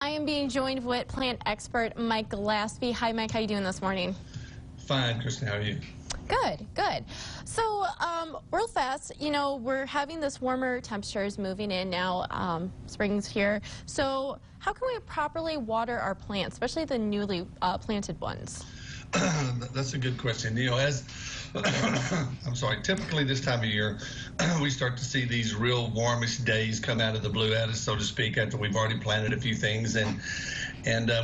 I am being joined with plant expert Mike Gillespie. Hi, Mike. How you doing this morning? Fine, Kristen. How are you? Good, good. So, real fast, you know, we're having this warmer temperatures moving in now. Spring's here. So, how can we properly water our plants, especially the newly planted ones? That's a good question. You know, as I'm sorry, typically this time of year, we start to see these real warmish days come out of the blue at us, so to speak, after we've already planted a few things. And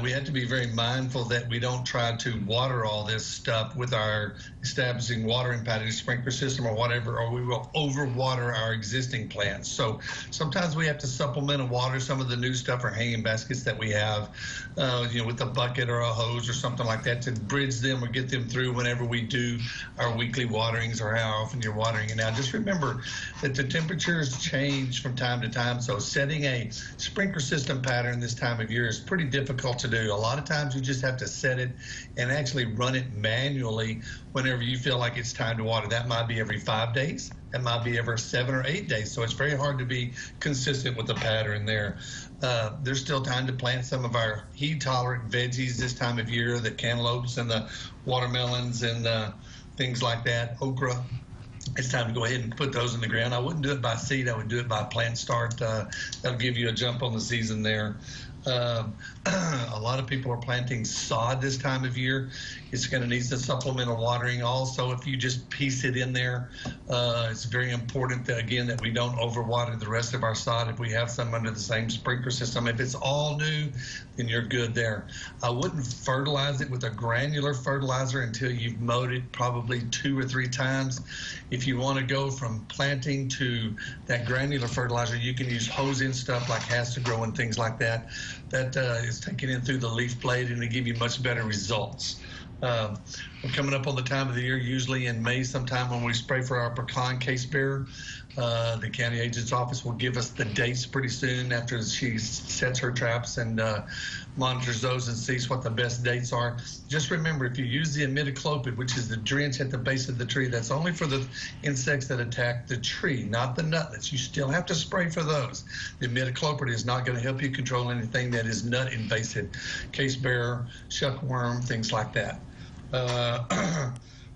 we have to be very mindful that we don't try to water all this stuff with our establishing watering pattern, sprinkler system or whatever, or we will overwater our existing plants. So sometimes we have to supplement and water some of the new stuff or hanging baskets that we have, you know, with a bucket or a hose or something like that to bridge them or get them through whenever we do our weekly waterings or how often you're watering it. Now, just remember that the temperatures change from time to time, so setting a sprinkler system pattern this time of year is pretty difficult to do. A lot of times you just have to set it and actually run it manually whenever you feel like it's time to water. That might be every 5 days. That might be every 7 or 8 days. So it's very hard to be consistent with the pattern there. There's still time to plant some of our heat-tolerant veggies this time of year, the cantaloupes and the watermelons and things like that, okra. It's time to go ahead and put those in the ground. I wouldn't do it by seed. I would do it by plant start. That'll give you a jump on the season there. A lot of people are planting sod this time of year. It's going to need some supplemental watering also. If you just piece it in there, it's very important that, again, that we don't overwater the rest of our sod if we have some under the same sprinkler system. If it's all new, then you're good there. I wouldn't fertilize it with a granular fertilizer until you've mowed it probably 2 or 3 times. If you want to go from planting to that granular fertilizer, you can use hose-in stuff like Has-to-Grow and things like that. That is taken in through the leaf blade and to give you much better results. We're coming up on the time of the year, usually in May sometime, when we spray for our pecan case bearer. The county agent's office will give us the dates pretty soon after she sets her traps and monitors those and sees what the best dates are. Just remember, if you use the imidacloprid, which is the drench at the base of the tree, that's only for the insects that attack the tree, not the nutlets. You still have to spray for those. The imidacloprid is not going to help you control anything that is nut invasive, case bearer, shuckworm, things like that.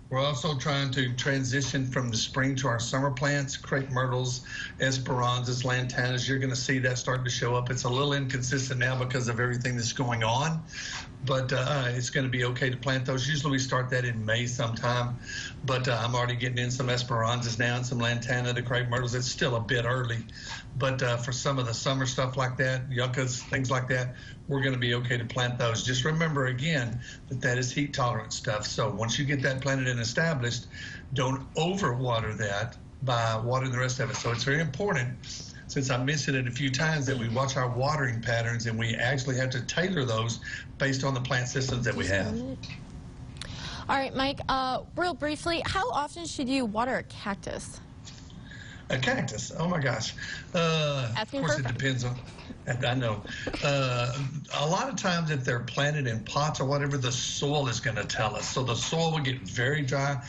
We're also trying to transition from the spring to our summer plants, crepe myrtles, esperanzas, lantanas. You're going to see that starting to show up. It's a little inconsistent now because of everything that's going on, but it's going to be okay to plant those. Usually we start that in May sometime, but I'm already getting in some esperanzas now and some lantana, the crepe myrtles. It's still a bit early, but for some of the summer stuff like that, yuccas, things like that, we're going to be okay to plant those. Just remember, again, that that is heat tolerant stuff. So once you get that planted and established, don't overwater that by watering the rest of it. So it's very important, since I mentioned it a few times, that we watch our watering patterns and we actually have to tailor those based on the plant systems that we have. All right, Mike, real briefly, how often should you water a cactus? A cactus, oh my gosh. Of course, it depends on, I know. A lot of times if they're planted in pots or whatever, the soil is going to tell us. So the soil will get very dry.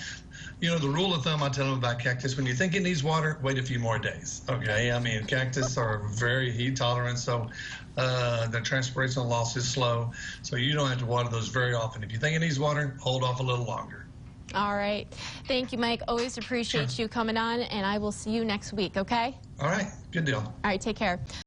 You know, the rule of thumb I tell them about cactus, when you think it needs water, wait a few more days. Okay, I mean, cactus are very heat tolerant, so the transpiration loss is slow. So you don't have to water those very often. If you think it needs water, hold off a little longer. All right. Thank you, Mike. Always appreciate you coming on, and I will see you next week, okay? All right. Good deal. All right. Take care.